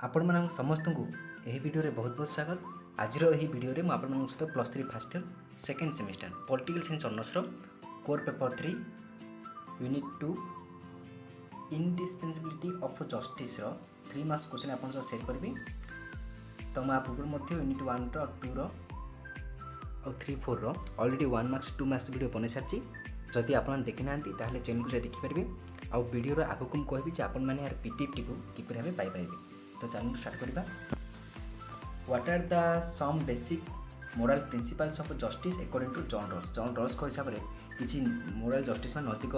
आपण मान समस्त को यही वीडियो रे बहुत बहुत स्वागत। आज वीडियो रे मुझे आपण सहित +3 first year second semester political science honours core paper 3 unit 2 indispensability of justice 3 marks question आपन सह शेयर करबी। तो मैं पूर्व यूनिट 1 रो 2 रो और 3 4 रो ऑलरेडी 1 मार्क्स 2 मार्क्स वीडियो बने सारी। जदि आप देखी ना ताहले चैनल को देखिपारे आ वीडियो आगे को कहबी जे आपण माने यार पीडीएफ टी को किपर भाव पाई। तो चैनल स्टार्ट करवा। What are the some basic moral principles of justice according to John Rawls. John Rawls को हिसाब से किसी मोरल जस्टिस में नैतिक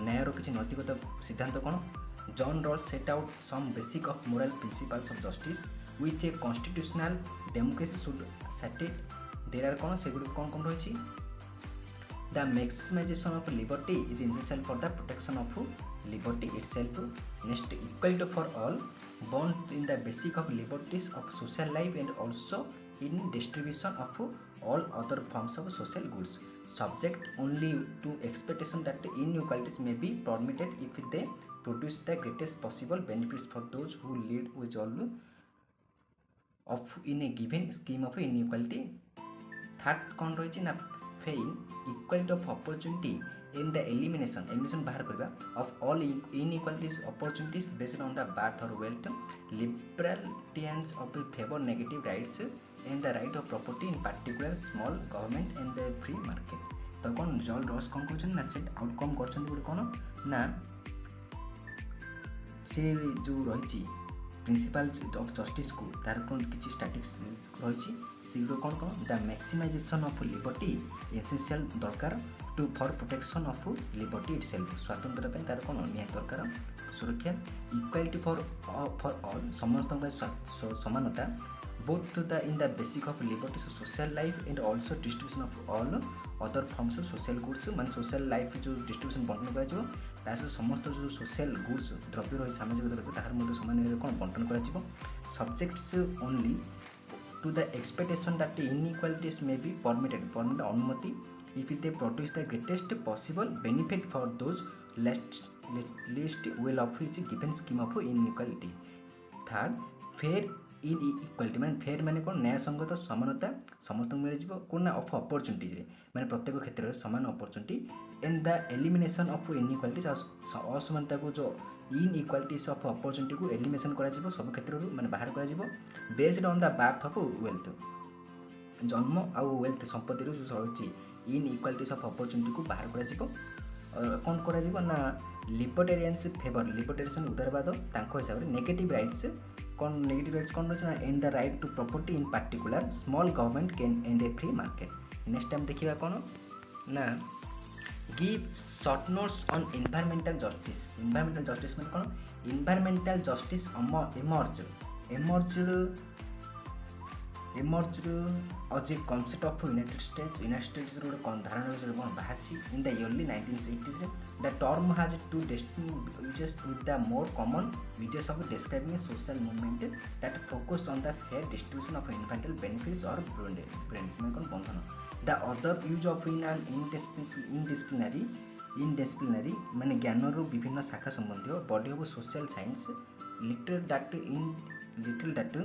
न्यायर किसी नैतिकता सिद्धांत कौन। John Rawls set out some basic of moral principles of justice which a constitutional democracy should satisfy. There are कौन से कौन कौन रही। The maximization of liberty is essential for the protection of liberty itself. Next, equality for all, bound in the basic of liberties of social life and also in distribution of all other forms of social goods, subject only to expectation that inequalities may be permitted if they produce the greatest possible benefits for those who lead with all of in a given scheme of inequality. Third कौन रही ना fair equality of opportunity in the elimination बाहर करवा of all inequalities opportunities based on the birth और wealth. Libertarians of favour negative rights and the right of property in particular small government and the free market. तो कौन John Ross कौन कर ना set outcome कर कौन ना से जो रही प्रिंसिपल ऑफ जस्टिस को तार कौन किसी स्टैटिक्स रही सीग्रो कौन कौन the maximization of liberty essential दरकार to for protection of liberty itself. स्वतंत्रता तार कौन निहाती दरकार सुरक्षा। इक्वालिटी फॉर ऑल समस्त समानता both the in the basic of liberties social life and also distribution of all other forms of social goods. मान सोशल लाइफ जो डिस्ट्रीब्यूशन बंटन कर समस्त जो सोशल गुड्स द्रव्य रही सामाजिक द्रव्य तार सामान कौन बंटन कर subjects only to the expectation that the inequalities may be permitted अनुमति if they produce the greatest possible benefit for those least well off which given scheme of inequality. Third, fair inequality माने fair माने कौन न्याय संगत समानता समस्त मिल जाव कौन ना ऑफ अपॉर्चुनिटीज माने प्रत्येक क्षेत्र में समान opportunity and the elimination of inequalities असमानता को जो इनइक्वालिटीज ऑफ अपॉर्चुनिटी को एलिमिनेशन करा जिवो सब क्षेत्र माने बाहर करा जिवो based on the birth of wealth. जन्म आ वेल्थ संपत्ति जो रही इनइक्वालिटीज ऑफ अपॉर्चुनिटी को बाहर करा जिवो कौन करा जिवो ना लिबर्टेरियंस फेवर लिबर्टेरियन उदारवाद तांको हिसाब रे नेगेटिव राइट्स कौन नेगेटिव राइट्स कौन रही ना and the right to property in particular small government can and a free market. Next time देखिबा कौन ना give short notes on environmental justice. Environmental justice में कौन environmental justice emerged as a concept of United States रो कौन धारणा जो कौन बाहर in the early 1980s। The term has two distinct uses with the more common uses of describing a social movement that focus on the fair distribution of environmental benefits or benefits में कौन बंधन। The other use of in an indisciplinary माने ज्ञान रो विभिन्न शाखा संबंधी body of social science little that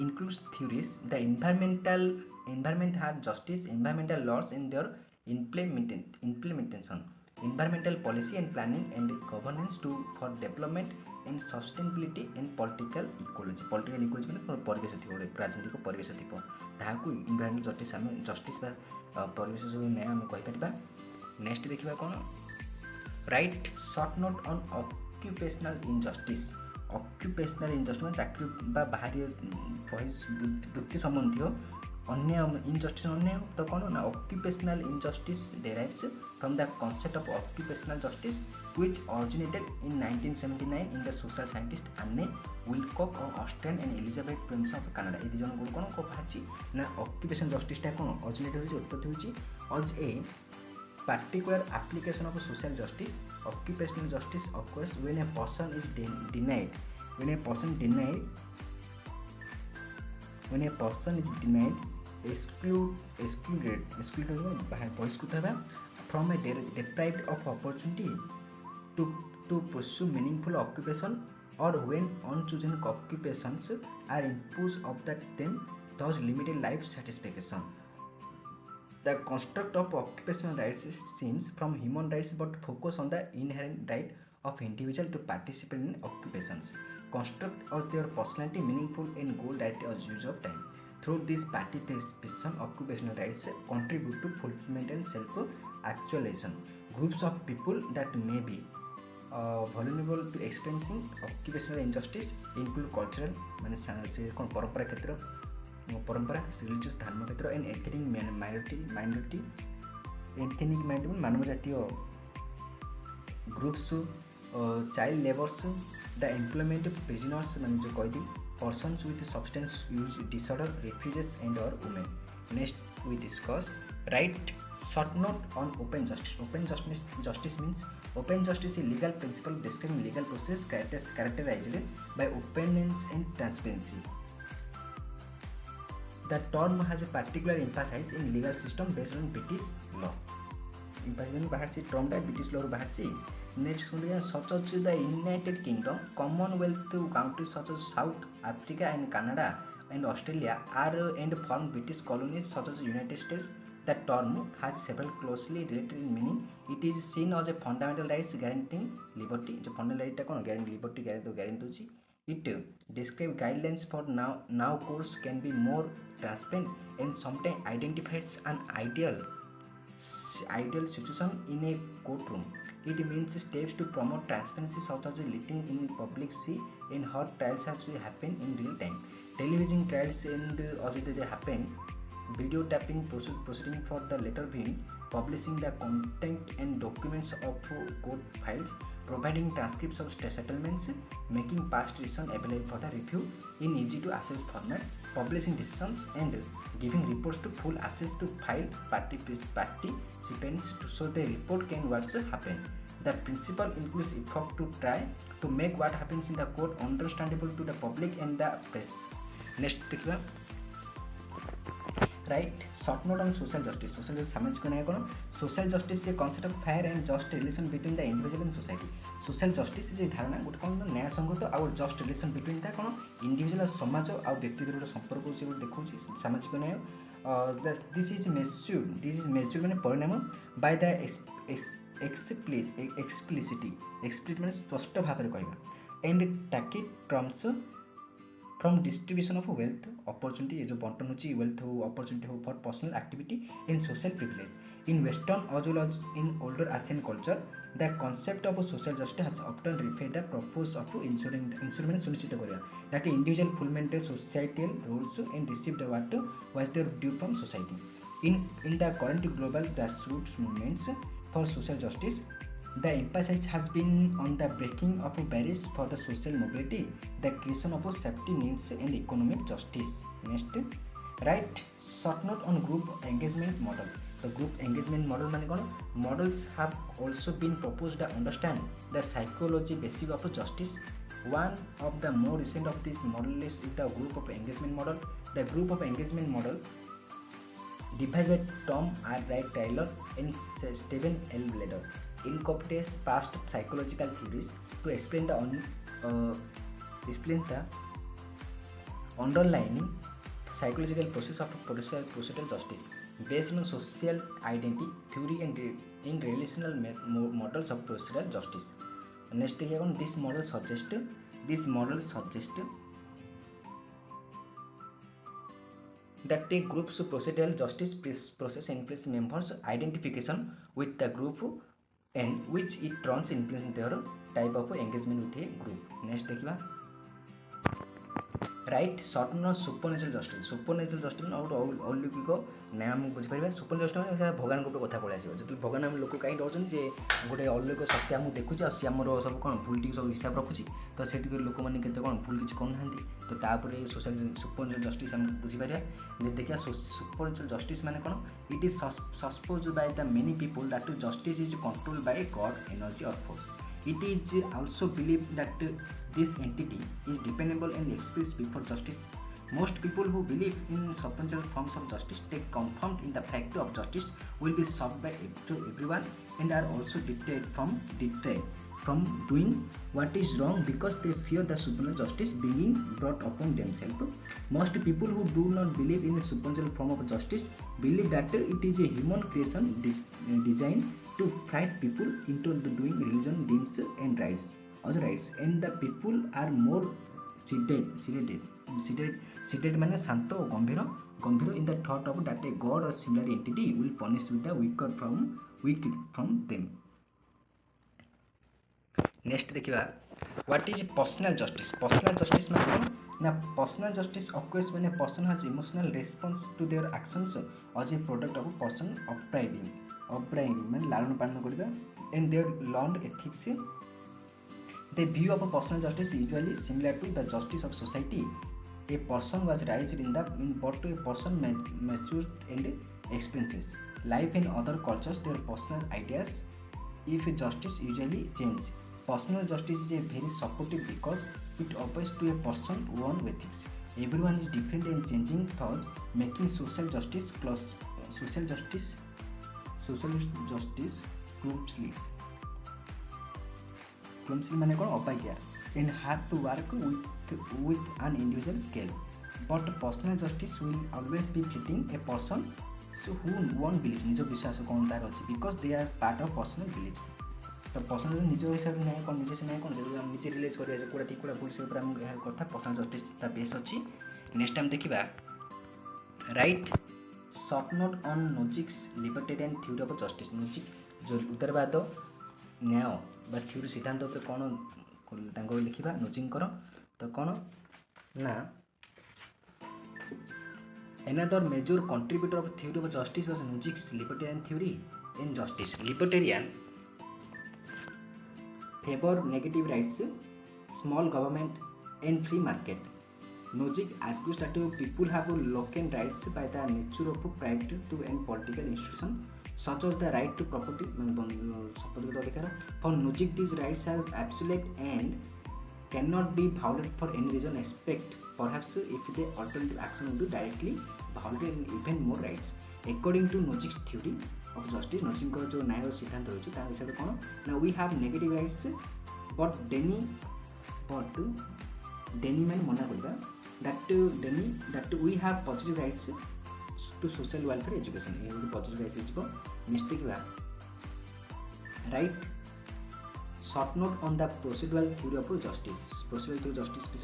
includes theories the environment have justice environmental laws in their implementation environmental policy and planning and governance to for development and sustainability and political ecology माने परिवेश थी राजनीतिक परिवेश थी ताकू environmental justice परिवेश जो न्याय आम कहीपर। नेक्स्ट देखा कौन right short note on occupational injustice. Occupational injustice में चाकरी बाहरी वृत्ति संबंधी अन्य इनजस्टिस अन्य तो कौन ना occupational injustice डेराइव्स from the concept of occupational justice which originated in 1979 in the social scientist आने विलकॉक और Austin and Elizabeth Prince of Canada. ये जन को कौन को बाहर ना ऑक्यूपेशनल जस्टिसटा कौन ओरिजिनेट उत्पत्ति होची as a particular application of social justice. Occupational justice occurs when a person is denied excluded बहिष्कृत होगा from a deprived of opportunity to to pursue meaningful occupation or when unchosen occupations are imposed of them, thus limited life satisfaction. The construct of occupational rights stems from human rights but focus on the inherent right of individual to participate in occupations. Construct as their personality meaningful and goal right as use of time. Through this participation, occupational rights contribute to fulfillment and self-actualization. Groups of people that may be vulnerable to experiencing occupational injustice include cultural परंपरा क्षेत्र परंपरा religious धर्म क्षेत्र and ethnic minority ethnic minority मानव जातीय groups child labours the employment of prisoners मान जो कैदी persons with substance use disorder refugees and और women. Next we discuss right short note on open justice. Open justice means open justice is a legal principle describing legal process characterized by openness and transparency. The term has a particular emphasis in legal system based on British law. Emphasis बाहर से term टा British law बाहर से. Next सुनिए such as the United Kingdom, Commonwealth countries such as South Africa and Canada and Australia are and form British colonies such as United States. The term has several closely related meaning. It is seen as a fundamental rights guaranteeing liberty. जो fundamental right टा कौन guarantee liberty guarantee It describes guidelines for now courts can be more transparent and sometimes identifies an ideal situation in a courtroom. It means steps to promote transparency such as letting in public see in how trials actually happen in real time. Television trials and as they happen. Video tapping proceeding for the later viewing, publishing the content and documents of court files, providing transcripts of settlements, making past decisions available for the review in easy to access format, publishing decisions and giving reports to full access to file participants so the report can what's happen. The principle includes effort to try to make what happens in the court understandable to the public and the press. Next देखिए right short note on social justice. Social justice सामाजिक न्याय कौन social justice A concept of fair and just relation between the individual and society. Social justice J धारणा गोटे कौन न्याय संगत आउ जस्ट रिलेशन बिटवीन द कौन इंडिविजुअल समाज आउ व्यक्ति गोटे संपर्क से देखा सामाजिक न्याय. दिस इज मेच्योर माने परिणाम बाय द एक्सप्लिसिट माने स्पष्ट भाव में कहवा and tacit terms from distribution of wealth opportunity. ये जो बंटन होची वेल्थ हो अपॉर्चुनिटी हो for personal activity and social privilege in western as well as in older Asian culture the concept of social justice has often referred the purpose of ensuring सुनिश्चित करिया that individual fulfillment societal roles and received what was their due from society. In the current global grassroots movements for social justice, the emphasis has been on the breaking of barriers for the social mobility, the creation of safety nets and economic justice. Next, right short note on group engagement model. The group engagement model माने कौन models have also been proposed to understand the psychology basic of justice. One of the more recent of these models is the group of engagement model. The group of engagement model devised by Tom R. Wright Taylor and Stephen L. Blader incorporates past psychological theories to explain the underlying psychological process of procedural justice based on social identity theory and in relational models of procedural justice. Next this model suggests that a group's procedural justice process includes members' identification with the group and which it turns influence their type of engagement with a group. Next देखिबा right shirt न supernatural justice. Supernatural justice और अलौकिक न्याय आम बुझीपर. Supernatural justice भगवान गोटे कथा पड़े आसो जो भगवान आम लोक कहीं डरन जे गोटे अलौकिक शक्ति आमको देखुचे सी आमर सब कौन भूल टी सब हिसाब रखुची तो से लोक मैंने केते कौन भूल किसी कहना तो तापर सोशल सुपरनेचुरल जस्टिस आम बुझीपर. देखिए सुपरनेचुरल जस्टिस माने कौन it is suppose by the many people that justice is controlled by god energy और force. It is also believed that this entity is dependable and exists before justice. Most people who believe in supernatural forms of justice take confirmed in the fact of justice will be served by everyone and are also deterred from doing what is wrong because they fear the supernatural justice being brought upon themselves. Most people who do not believe in the supernatural form of justice believe that it is a human creation designed to frighten people into doing religion, deeds and rights, and the people are more seated ମାନେ ଶାନ୍ତ ଓ ଗମ୍ଭୀର in the thought of that a god or similar entity will punish with the weak from them. Next देखिबा what is personal justice. Personal justice মানে কোন না personal justice occurs when a person has emotional response to their actions as a product of person upbringing মানে লালন পালন করিবা and their learned ethics. The view of a personal justice is usually similar to the justice of society. A person was raised in but a person matured and experiences life in other cultures their personal ideas if justice usually change. Personal justice is a very supportive because it applies to a person one ethics. Everyone is different and changing thoughts making social justice clumsy মানে কোন অপাইয়া and hard to work with an individual scale. But personal justice will always be fleeting. A person who won't believe निज विश्वास कौन तार अच्छी because they are part of personal beliefs. तो personal निज हिसाब से नहीं कौन निजे से नहीं कौन जब हम निजे रिलेज करिया जे कोडा ठीक कोडा भूल से ऊपर हम यह कथा पर्सनल जस्टिस ता बेस अछि. नेक्स्ट टाइम देखिबा write short note on Nozick's libertarian theory of justice. Nozick जो उत्तरवाद न्याय बा थ्योरी सिद्धांत ଉପରେ कौन ତାଙ୍କ ଲେଖିବା ନୋଜିଙ୍କର ତ କ'ଣ ନା another major contributor of theory of justice was Nozik's libertarian theory in justice. Libertarian favor negative rights, small government and free market. Nozick argues that people have locked rights by the nature of private to and political institutions such as the right to property. For Nozick, these rights are absolute and cannot be violated for any reason except perhaps if the alternative action would directly violate even more rights. According to Nozick's theory of justice, Nozick जो न्याय सिद्धांत रही है हिसाब से कौन ना we have negative rights but Denny मैंने मना करता that we have positive rights to social welfare education. ये positive rights है mistake हुआ right. Short note on the procedural theory of justice. Procedural theory of justice is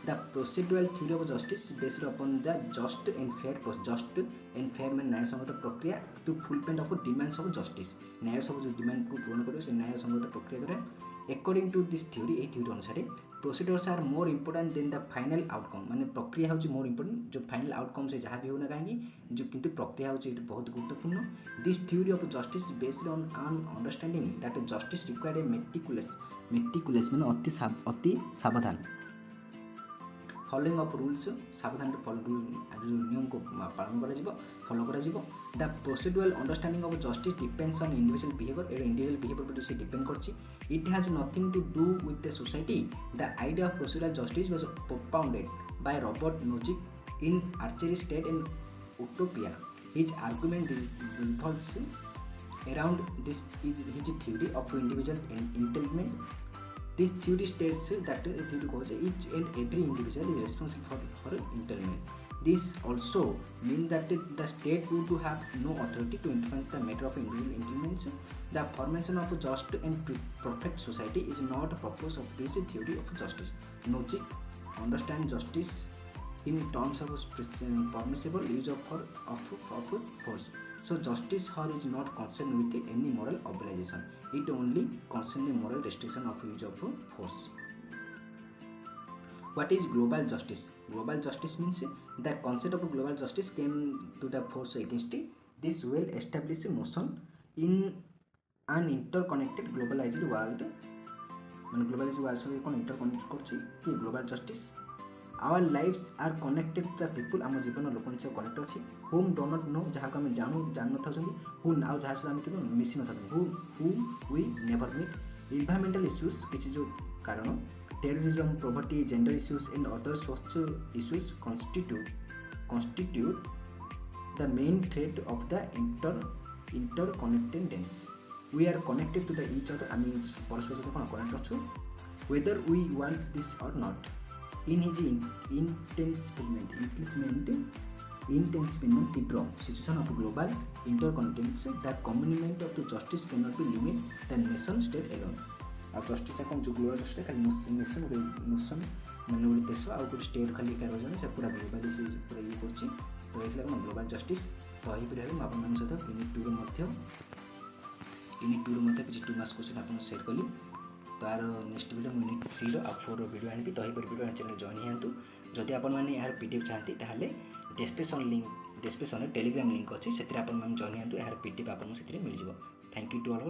the procedural theory of justice based upon the just and fair में न्याय संगत प्रक्रिया to fulfillment of demands of justice. न्याय सब जो demand को पूर्ण करियो से न्याय संगत प्रक्रिया करे. According to this theory, A theory अनुसार procedures are more important than the final outcome. माने प्रक्रिया होची more important जो final outcome से जहाँ भी हो ना कहेंगे जो किंतु प्रक्रिया होची बहुत गुरुत्वपूर्ण. This theory of justice is based on an understanding that justice requires a meticulous माने अति सावधान फॉलोइंग ऑफ रूल्स सावधान नियम को पालन करा फॉलो करा. The procedural understanding of justice depends on individual behaviour. Individual behaviour पर से डिपेंड करछि. It has nothing to do with the society. The idea of procedural justice was propounded by Robert Nozick in Archery State and Utopia. His argument revolves around his theory of individual entitlement. This theory states that each and every individual is responsible for entitlement. This also means that the state would have no authority to influence the matter of individual entitlements. The formation of a just and perfect society is not a purpose of this theory of justice. Nozick understands justice in terms of permissible use of force. So justice here is not concerned with any moral obligation. It only concerns the moral restriction of use of force. What is global justice? Global justice means the concept of global justice came to the force against this well-established notion in an interconnected globalized world. Globalized world से कौन interconnected करछि कि global justice. Our lives are connected to the people. आम जीवन लोकन से connect अछि. whom do not know जहाँ को हम जान न था who now जहाँ से हम किलो मिसी न था who we never meet. Environmental issues किसी जो कारण terrorism, poverty, gender issues and other social issues constitute the main threat of the interconnectedness. We are connected to the each other आम परस्पर सहित कौन कनेक्ट अच्छु वेदर वी वांट दिस और not in his intensification तीव्र situation of global interconnectedness the communicate of the justice cannot be limit the nation state alone आ justice कौन जो ग्लोबल जस्टिस खाली नेशन नेशन मैंने गोटे देश आउ गोटे स्टेट खाली क्या रही से पूरा ग्लोबली से पूरा ये कर तो ये ग्लोबल जस्टिस तो यहीपरि भाव मैं सहित यूनिट 2 किसी 2 मास क्वेश्चन आप सेयर कली तार नेक्स्ट वीडियो यूनिट 3 आ 4 वीडियो आनी तो यहीपरि वीडियो चैनल जॉइन होंतु जदि आप यार पीडीएफ चाहती ताहले डिस्क्रिप्शन टेलीग्राम लिंक अच्छी से जॉइन होंतु यार पीडीएफ आपको मिल जाए थैंक यू टू ऑल।